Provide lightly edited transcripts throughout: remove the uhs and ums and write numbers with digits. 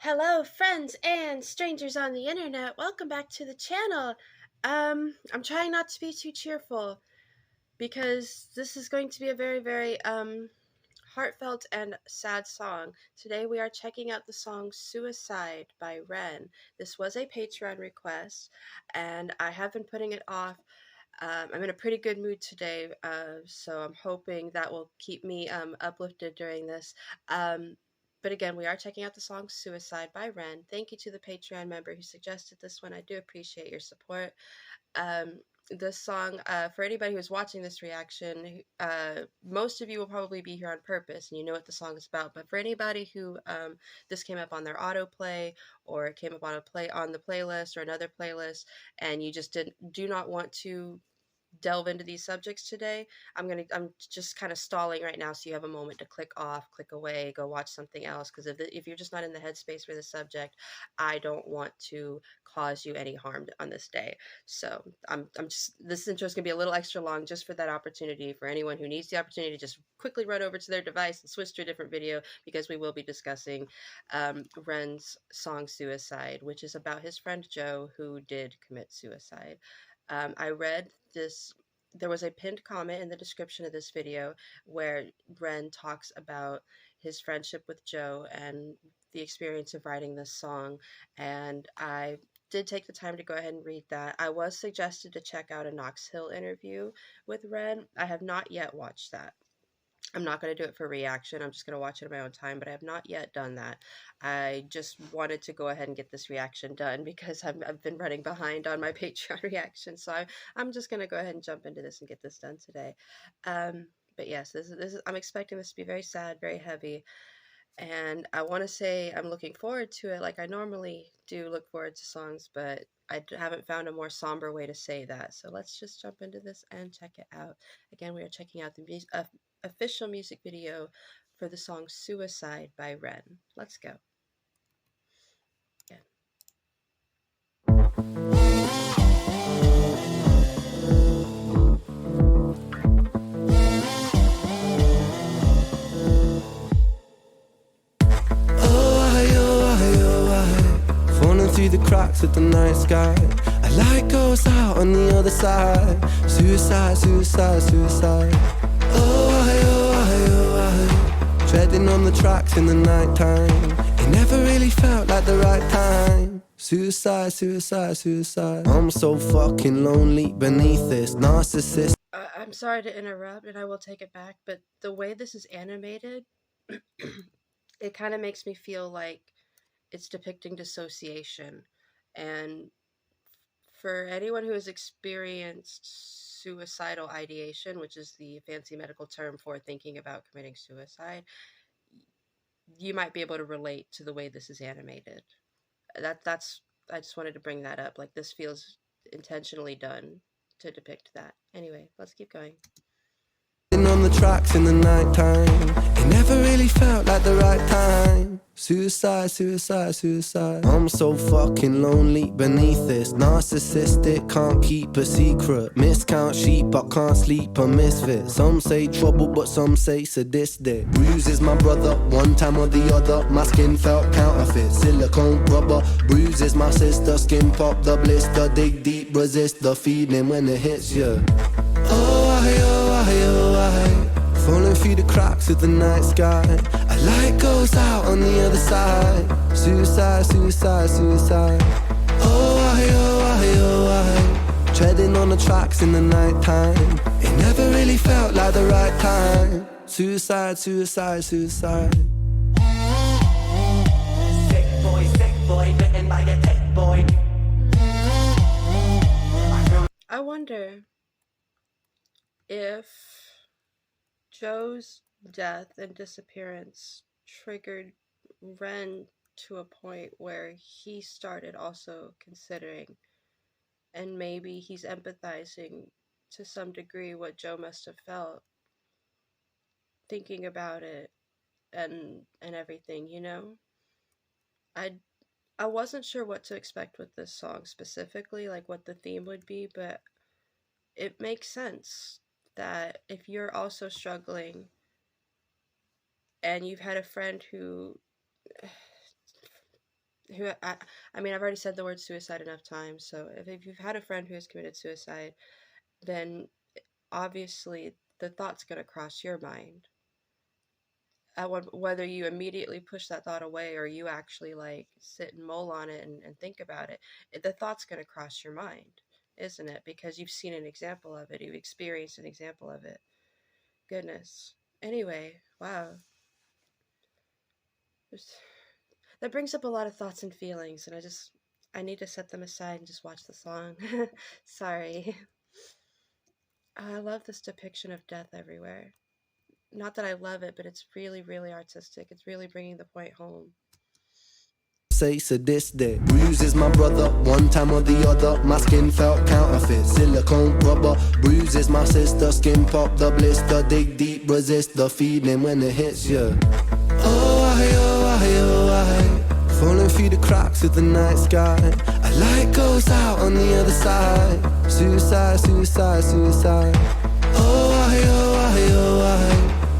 Hello, friends and strangers on the internet. Welcome back to the channel. I'm trying not to be too cheerful because this is going to be a very heartfelt and sad song. Today we are checking out the song Suicide by Ren. This was a Patreon request and I have been putting it off. I'm in a pretty good mood today, so I'm hoping that will keep me uplifted during this. But again, we are checking out the song Suicide by Ren. Thank you to the Patreon member who suggested this one. I do appreciate your support. Um, this song, for anybody who's watching this reaction, most of you will probably be here on purpose and you know what the song is about. But for anybody who this came up on their autoplay or it came up on the playlist or another playlist, and you just do not want to delve into these subjects today, I'm just kind of stalling right now so you have a moment to click off, click away, go watch something else, because if you're just not in the headspace for the subject, I don't want to cause you any harm on this day. So I'm just, this intro is gonna be a little extra long just for that opportunity for anyone who needs the opportunity to just quickly run over to their device and switch to a different video, because we will be discussing Ren's song Suicide, which is about his friend Joe who did commit suicide. I read this, there was a pinned comment in the description of this video where Ren talks about his friendship with Joe and the experience of writing this song, and I did take the time to go ahead and read that. I was suggested to check out a Knox Hill interview with Ren. I have not yet watched that. I'm not going to do it for reaction. I'm just going to watch it at my own time, but I have not yet done that. I just wanted to go ahead and get this reaction done because I've been running behind on my Patreon reaction. So I'm just going to go ahead and jump into this and get this done today. But yes, this is, I'm expecting this to be very sad, very heavy. And I want to say I'm looking forward to it like I normally do look forward to songs, but I haven't found a more somber way to say that. So let's just jump into this and check it out. Again, we are checking out the official music video for the song Suicide by Ren. Let's go. Yeah. Falling through the cracks of the night sky, a light goes out on the other side. Suicide, suicide, suicide. Oh, treading on the tracks in the night time. It never really felt like the right time. Suicide, suicide, suicide. I'm so fucking lonely beneath this narcissist. I'm sorry to interrupt, and I will take it back, but the way this is animated, it kind of makes me feel like it's depicting dissociation. And for anyone who has experienced suicidal ideation, which is the fancy medical term for thinking about committing suicide, you might be able to relate to the way this is animated. That's I just wanted to bring that up. Like, this feels intentionally done to depict that. Anyway, let's keep going. On the tracks in the night time, it never really felt like the right time. Suicide, suicide, suicide. I'm so fucking lonely beneath this narcissistic, can't keep a secret. Miscount sheep, I can't sleep, a misfit. Some say trouble, but some say sadistic. Bruises my brother, one time or the other. My skin felt counterfeit, silicone rubber. Bruises my sister, skin pop the blister. Dig deep, resist the feeling when it hits you. Falling through the cracks of the night sky, a light goes out on the other side. Suicide, suicide, suicide. Treading on the tracks in the night time. It never really felt like the right time. Suicide, suicide, suicide. Sick boy, bitten by a tech boy. I wonder if Joe's death and disappearance triggered Ren to a point where he started also considering, and maybe he's empathizing to some degree what Joe must have felt thinking about it and everything, you know? I wasn't sure what to expect with this song specifically, like what the theme would be, but it makes sense that if you're also struggling and you've had a friend who who I mean, I've already said the word suicide enough times. So if you've had a friend who has committed suicide, then obviously the thought's going to cross your mind. Whether you immediately push that thought away or you actually like sit and mull on it and think about it, the thought's going to cross your mind, isn't it? Because you've seen an example of it, you've experienced an example of it. Goodness. Anyway, wow. That brings up a lot of thoughts and feelings, and I need to set them aside and just watch the song. Sorry. I love this depiction of death everywhere. Not that I love it, but it's really, really artistic. It's really bringing the point home. Say sadistic, bruises my brother, one time or the other. My skin felt counterfeit, silicone rubber. Bruises my sister, skin pop the blister. Dig deep, resist the feeling when it hits you. Oh, I, falling through the cracks of the night sky. A light goes out on the other side. Suicide, suicide, suicide. Oh, I,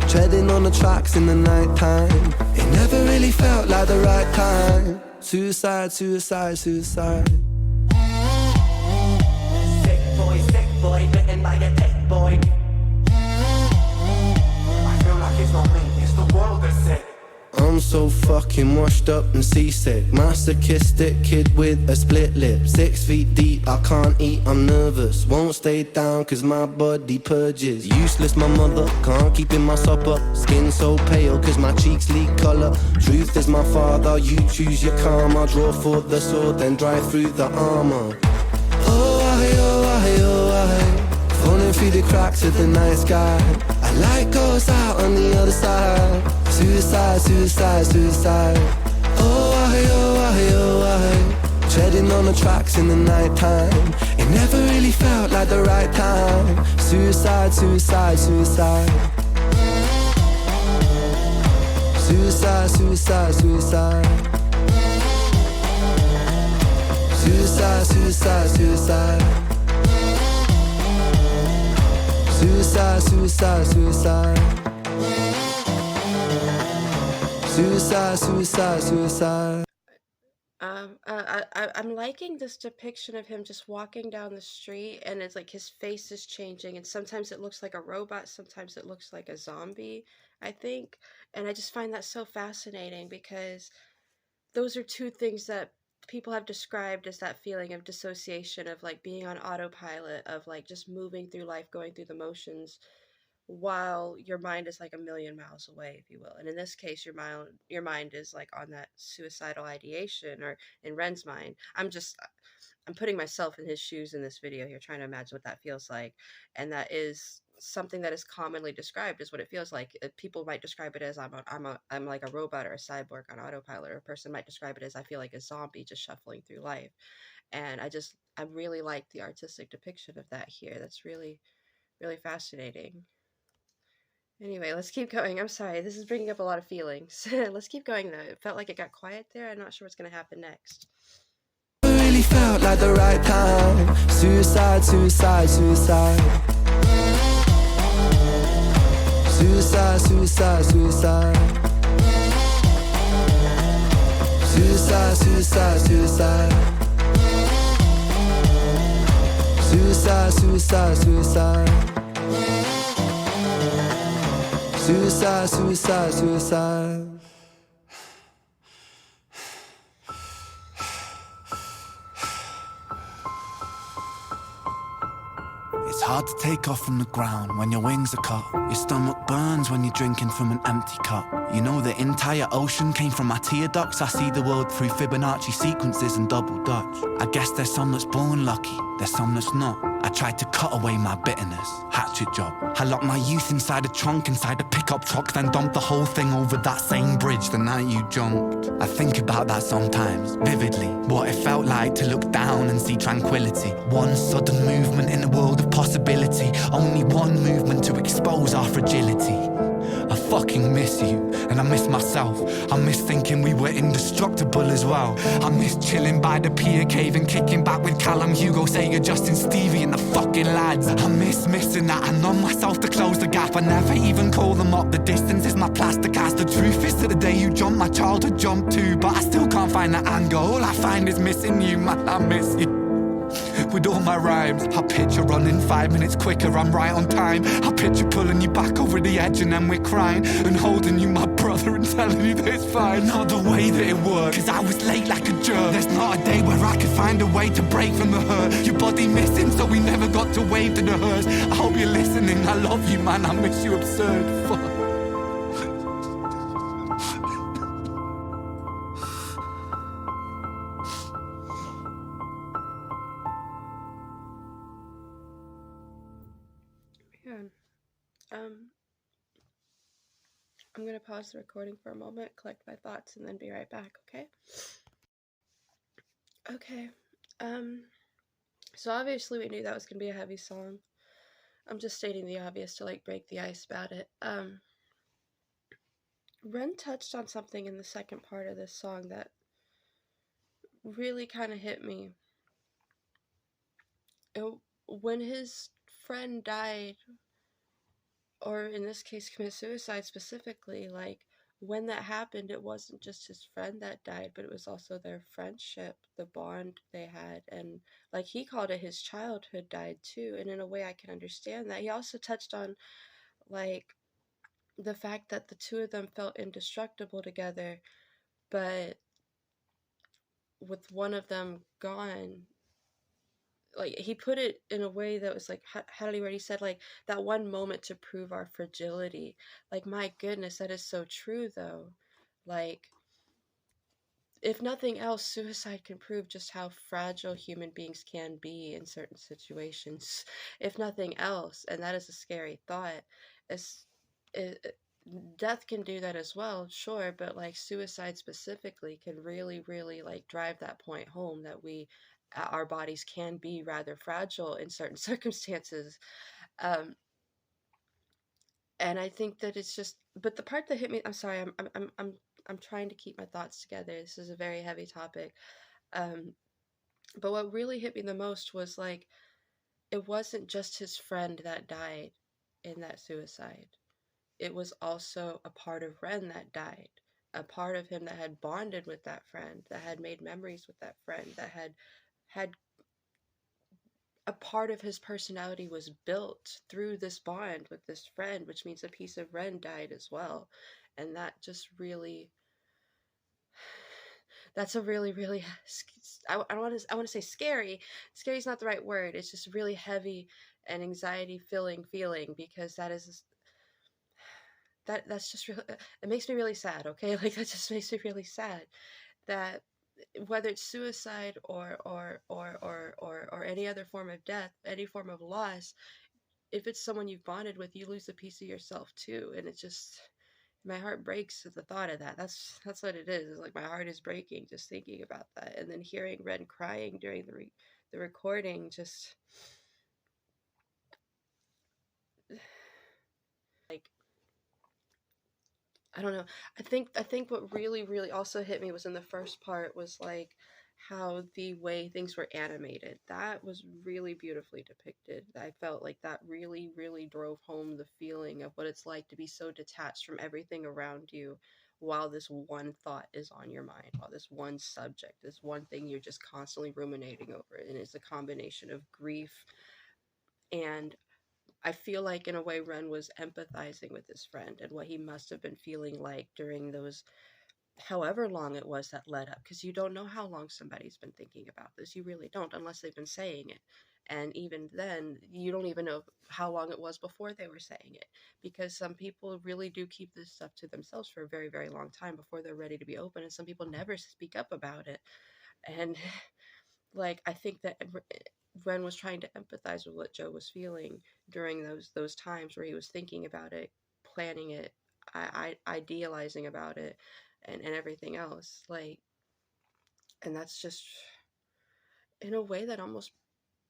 treading on the tracks in the night time. It never really felt like the right time. Suicide, suicide, suicide. Sick boy, bitten by a dead boy. I feel like it's not me, it's the world that's sick. I'm so fucking washed up and seasick. Masochistic kid with a split lip. 6 feet deep, I can't eat, I'm nervous. Won't stay down cause my body purges. Useless my mother, can't keep in my supper. Skin so pale cause my cheeks leak colour. Truth is my father, you choose your karma. Draw for the sword, then drive through the armour. Oh, I, falling through the cracks of the night sky. A light goes out on the other side. Suicide, suicide, suicide. Oh, I, treading on the tracks in the night time. It never really felt like the right time. Suicide, suicide, suicide. Suicide, suicide, suicide. Suicide, suicide, suicide. Suicide, suicide, suicide. Suicide, suicide, suicide. I'm liking this depiction of him just walking down the street, and it's like his face is changing, and sometimes it looks like a robot, sometimes it looks like a zombie, I think. And I just find that so fascinating because those are two things that people have described as that feeling of dissociation, of like being on autopilot, of like just moving through life, going through the motions, while your mind is like a million miles away, if you will. And in this case, your mind is like on that suicidal ideation, or in Ren's mind. I'm putting myself in his shoes in this video here, trying to imagine what that feels like. And that is something that is commonly described as what it feels like. People might describe it as I'm like a robot or a cyborg on autopilot, or a person might describe it as I feel like a zombie just shuffling through life. And I really like the artistic depiction of that here. That's really, really fascinating. Anyway, let's keep going. I'm sorry, this is bringing up a lot of feelings. Let's keep going though. It felt like it got quiet there. I'm not sure what's going to happen next. Really felt like the right time. Suicide, suicide, suicide. Suicide, suicide, suicide. Suicide, suicide, suicide. Suicide, suicide, suicide. Suicide, suicide, suicide. It's hard to take off from the ground when your wings are cut. Your stomach burns when you're drinking from an empty cup. You know the entire ocean came from my tear ducts. I see the world through Fibonacci sequences and double Dutch. I guess there's some that's born lucky, there's some that's not. I tried to cut away my bitterness, hatchet job. I locked my youth inside a trunk, inside a pickup truck, then dumped the whole thing over that same bridge the night you jumped. I think about that sometimes, vividly. What it felt like to look down and see tranquility. One sudden movement in a world of possibility. Only one movement to expose our fragility. I fucking miss you, and I miss myself. I miss thinking we were indestructible as well. I miss chilling by the pier cave and kicking back with Callum, Hugo, Sega, Justin, Stevie and the fucking lads. I miss missing that. I numb myself to close the gap. I never even call them up. The distance is my plastic ass. The truth is that the day you jumped, my childhood jumped too. But I still can't find find that anger. All I find is missing you, man, I miss you. With all my rhymes, I picture running 5 minutes quicker, I'm right on time. I picture pulling you back over the edge and then we're crying, and holding you, my brother, and telling you that it's fine. Not the way that it worked, cause I was late like a jerk. There's not a day where I could find a way to break from the hurt. Your body missing, so we never got to wave to the hearse. I hope you're listening, I love you, man, I miss you absurd. Fuck. Man, um, I'm gonna pause the recording for a moment, collect my thoughts, and then be right back, okay? Okay, so obviously we knew that was gonna be a heavy song. I'm just stating the obvious to, like, break the ice about it. Ren touched on something in the second part of this song that really kind of hit me. When his friend died, or in this case commit suicide specifically, like, when that happened, it wasn't just his friend that died, but it was also their friendship, the bond they had. And like, he called it his childhood died too, and in a way I can understand that. He also touched on, like, the fact that the two of them felt indestructible together, but with one of them gone, like, he put it in a way that was like, how did he already said, like, that one moment to prove our fragility. Like, my goodness, that is so true though. Like, if nothing else, suicide can prove just how fragile human beings can be in certain situations. If nothing else, and that is a scary thought. As it, death can do that as well, sure, but like, suicide specifically can really, really, like, drive that point home, that our bodies can be rather fragile in certain circumstances. Um, and I think that it's just, but the part that hit me, I'm sorry, I'm trying to keep my thoughts together. This is a very heavy topic. Um, but what really hit me the most was, like, it wasn't just his friend that died in that suicide. It was also a part of Ren that died. A part of him that had bonded with that friend, that had made memories with that friend, that had a part of his personality was built through this bond with this friend, which means a piece of Ren died as well. And that just really, that's a really, really, I want to say scary. Scary is not the right word. It's just really heavy and anxiety filling feeling, because that's just really, it makes me really sad, okay? Like, that just makes me really sad, that whether it's suicide or any other form of death, any form of loss, if it's someone you've bonded with, you lose a piece of yourself too. And it just, my heart breaks at the thought of that. That's what it is. It's like, my heart is breaking just thinking about that. And then hearing Ren crying during the recording, just like, I don't know. I think what really, really also hit me was in the first part, was like, how the way things were animated. That was really beautifully depicted. I felt like that really, really drove home the feeling of what it's like to be so detached from everything around you, while this one thought is on your mind, while this one subject, this one thing you're just constantly ruminating over. And it's a combination of grief, and I feel like, in a way, Ren was empathizing with his friend and what he must have been feeling like during those, however long it was that led up, because you don't know how long somebody's been thinking about this. You really don't, unless they've been saying it. And even then, you don't even know how long it was before they were saying it, because some people really do keep this stuff to themselves for a very, very long time before they're ready to be open, and some people never speak up about it. And like, I think that Ren was trying to empathize with what Joe was feeling during those times where he was thinking about it, planning it, idealizing about it, and everything else. Like, and that's just, in a way, that almost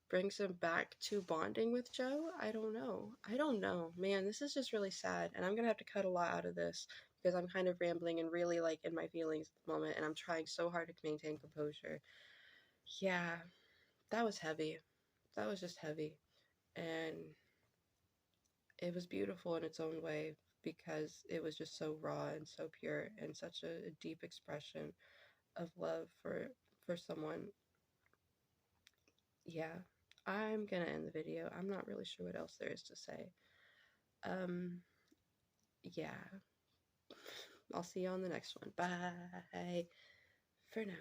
brings him back to bonding with Joe. I don't know. I don't know. Man, this is just really sad, and I'm gonna have to cut a lot out of this, because I'm kind of rambling and really, like, in my feelings at the moment, and I'm trying so hard to maintain composure. Yeah, that was heavy. That was just heavy. And it was beautiful in its own way, because it was just so raw and so pure and such a deep expression of love for someone. Yeah, I'm gonna end the video. I'm not really sure what else there is to say. Yeah, I'll see you on the next one. Bye for now.